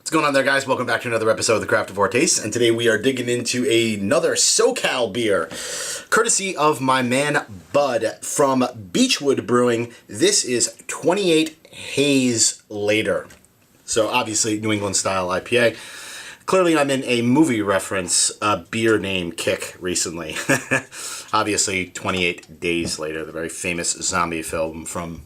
What's going on there, guys? Welcome back to another episode of the Craftavore Tastes, and today we are digging into another SoCal beer, courtesy of my man Bud from Beachwood Brewing. This is 28 Haze Later. So obviously New England style IPA. Clearly I'm in a movie reference beer name kick recently. Obviously 28 Days Later, the very famous zombie film from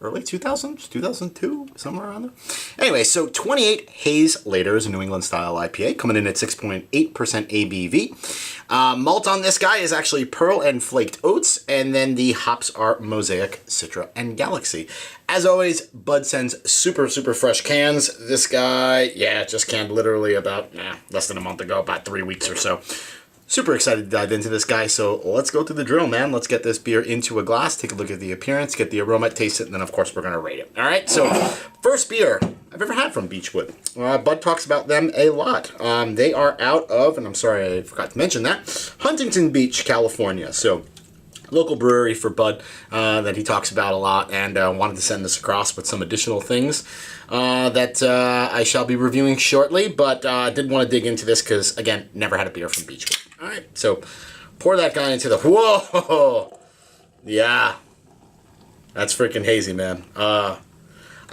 early 2000s, 2002, somewhere around there. Anyway, so 28 Haze Later is a New England style IPA coming in at 6.8% ABV. Malt on this guy is actually Pearl and Flaked Oats, and then the hops are Mosaic, Citra, and Galaxy. As always, Bud sends super fresh cans. This guy, just canned literally about less than a month ago, about 3 weeks or so. Super excited to dive into this guy, so let's go through the drill, man. Let's get this beer into a glass, take a look at the appearance, get the aroma, taste it, and then, of course, we're going to rate it. All right, so first beer I've ever had from Beachwood. Bud talks about them a lot. They are out of, and I'm sorry I forgot to mention that, Huntington Beach, California. So local brewery for Bud that he talks about a lot, and wanted to send this across with some additional things that I shall be reviewing shortly, but did want to dig into this because, again, never had a beer from Beachwood. All right, so pour that guy into the, whoa, yeah, that's freaking hazy, man. I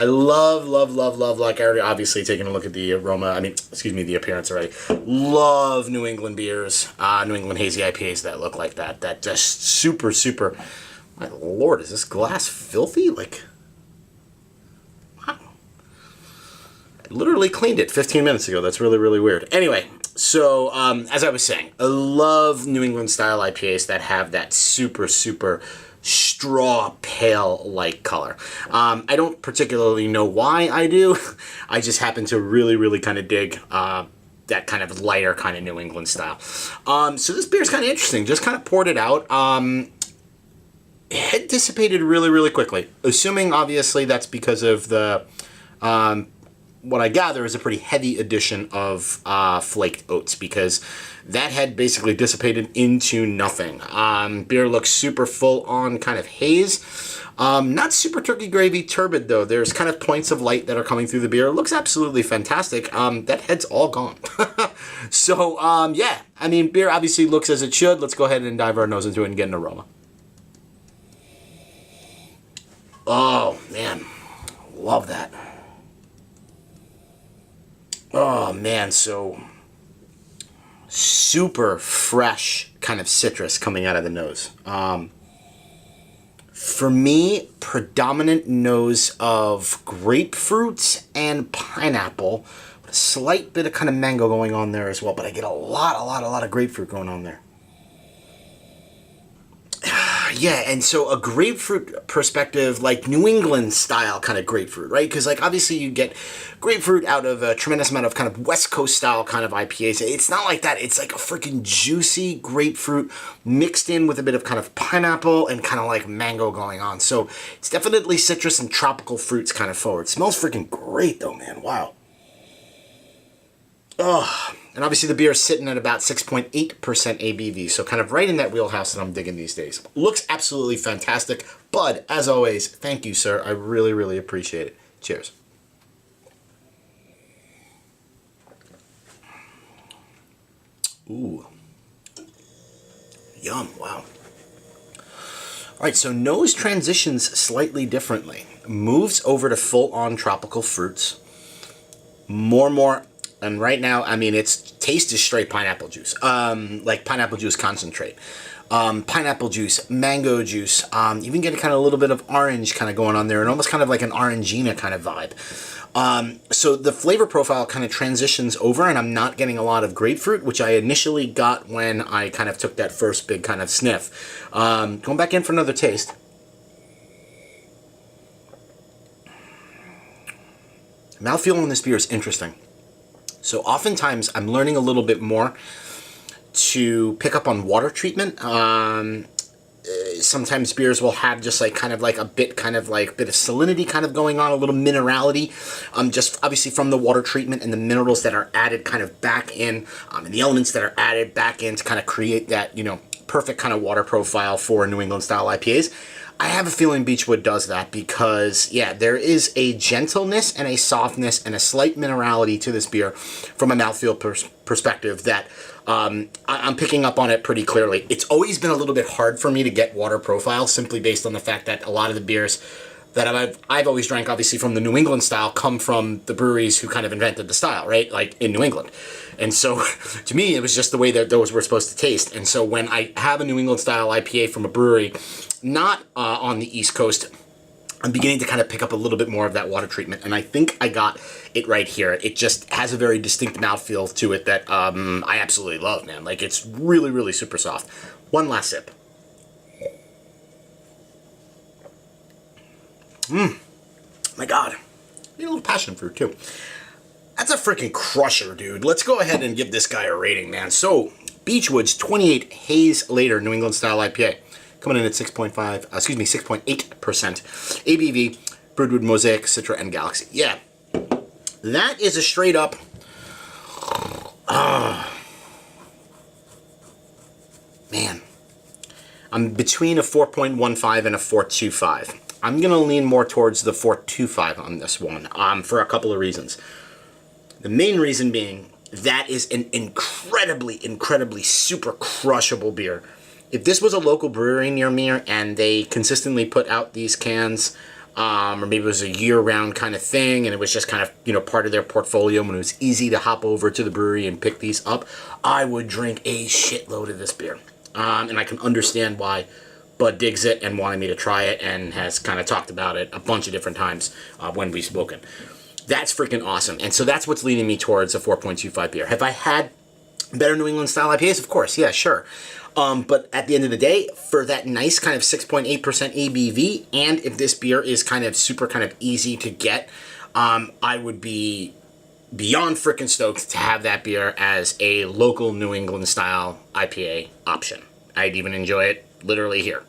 love, like I already obviously taking a look at the aroma, the appearance already. Love New England beers, New England hazy IPAs that look like that. That just super, my lord, is this glass filthy? Like, wow. I literally cleaned it 15 minutes ago. That's really weird. Anyway, so as I was saying, I love New England style IPAs that have that super straw pale like color. I don't particularly know why I do. I just happen to really kind of dig that kind of lighter kind of New England style. So this beer is kind of interesting. Just kind of poured it out. It dissipated really quickly. Assuming obviously that's because of the what I gather is a pretty heavy addition of flaked oats, because that had basically dissipated into nothing. Beer looks super full on kind of haze. Not super turkey gravy turbid though. There's kind of points of light that are coming through the beer. It looks absolutely fantastic. That head's all gone. So yeah, beer obviously looks as it should. Let's go ahead and dive our nose into it and get an aroma. Oh man, love that. Oh man, so super fresh kind of citrus coming out of the nose. For me, predominant nose of grapefruit and pineapple, with a slight bit of kind of mango going on there as well, but I get a lot of grapefruit going on there. Yeah, and so a grapefruit perspective, like New England style kind of grapefruit, right? Because like obviously you get grapefruit out of a tremendous amount of kind of West Coast style kind of IPAs. It's not like that. It's like a freaking juicy grapefruit mixed in with a bit of kind of pineapple and kind of like mango going on. So it's definitely citrus and tropical fruits kind of forward. Smells freaking great though, man. Wow. Oh, and obviously the beer is sitting at about 6.8% ABV, so kind of right in that wheelhouse that I'm digging these days. Looks absolutely fantastic. Bud, as always, thank you, sir. I really appreciate it. Cheers. Ooh. Yum, wow. All right, so nose transitions slightly differently. Moves over to full-on tropical fruits. More. And right now, its taste is straight pineapple juice, like pineapple juice concentrate, pineapple juice, mango juice, even get kind of a little bit of orange kind of going on there, and almost kind of like an Orangina kind of vibe. So the flavor profile kind of transitions over, and I'm not getting a lot of grapefruit, which I initially got when I kind of took that first big kind of sniff. Going back in for another taste. Mouthfeel on this beer is interesting. So oftentimes I'm learning a little bit more to pick up on water treatment. Sometimes beers will have just like kind of like a bit of salinity kind of going on, a little minerality, just obviously from the water treatment and the minerals that are added kind of back in, and the elements that are added back in to kind of create that, perfect kind of water profile for New England style IPAs. I have a feeling Beachwood does that because, yeah, there is a gentleness and a softness and a slight minerality to this beer from a mouthfeel perspective that I'm picking up on it pretty clearly. It's always been a little bit hard for me to get water profile simply based on the fact that a lot of the beers that I've always drank, obviously, from the New England style come from the breweries who kind of invented the style, right? Like in New England. And so to me, it was just the way that those were supposed to taste. And so when I have a New England style IPA from a brewery, not on the East Coast, I'm beginning to kind of pick up a little bit more of that water treatment. And I think I got it right here. It just has a very distinct mouthfeel to it that I absolutely love, man. Like, it's really, really super soft. One last sip. My God. A little passion fruit, too. That's a freaking crusher, dude. Let's go ahead and give this guy a rating, man. So, Beachwood's 28 Haze Later New England Style IPA. Coming in at 6.8% ABV, brewed with Mosaic, Citra, and Galaxy. Yeah. That is a straight up... man. I'm between a 4.15 and a 4.25. I'm going to lean more towards the 4.25 on this one for a couple of reasons. The main reason being that is an incredibly, incredibly super crushable beer. If this was a local brewery near me and they consistently put out these cans, or maybe it was a year-round kind of thing and it was just kind of, you know, part of their portfolio and it was easy to hop over to the brewery and pick these up, I would drink a shitload of this beer. And I can understand why Bud digs it and wanted me to try it and has kind of talked about it a bunch of different times when we've spoken. That's freaking awesome. And so that's what's leading me towards a 4.25 beer. Have I had better New England style IPAs? Of course, yeah, sure. But at the end of the day, for that nice kind of 6.8% ABV, and if this beer is kind of super kind of easy to get, I would be beyond freaking stoked to have that beer as a local New England style IPA option. I'd even enjoy it literally here,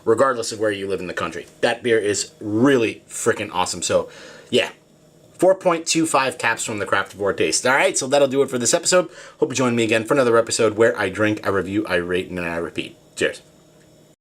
regardless of where you live in the country. That beer is really freaking awesome. So, yeah, 4.25 caps from the Craftavore Tastes. All right, so that'll do it for this episode. Hope you join me again for another episode where I drink, I review, I rate, and then I repeat. Cheers.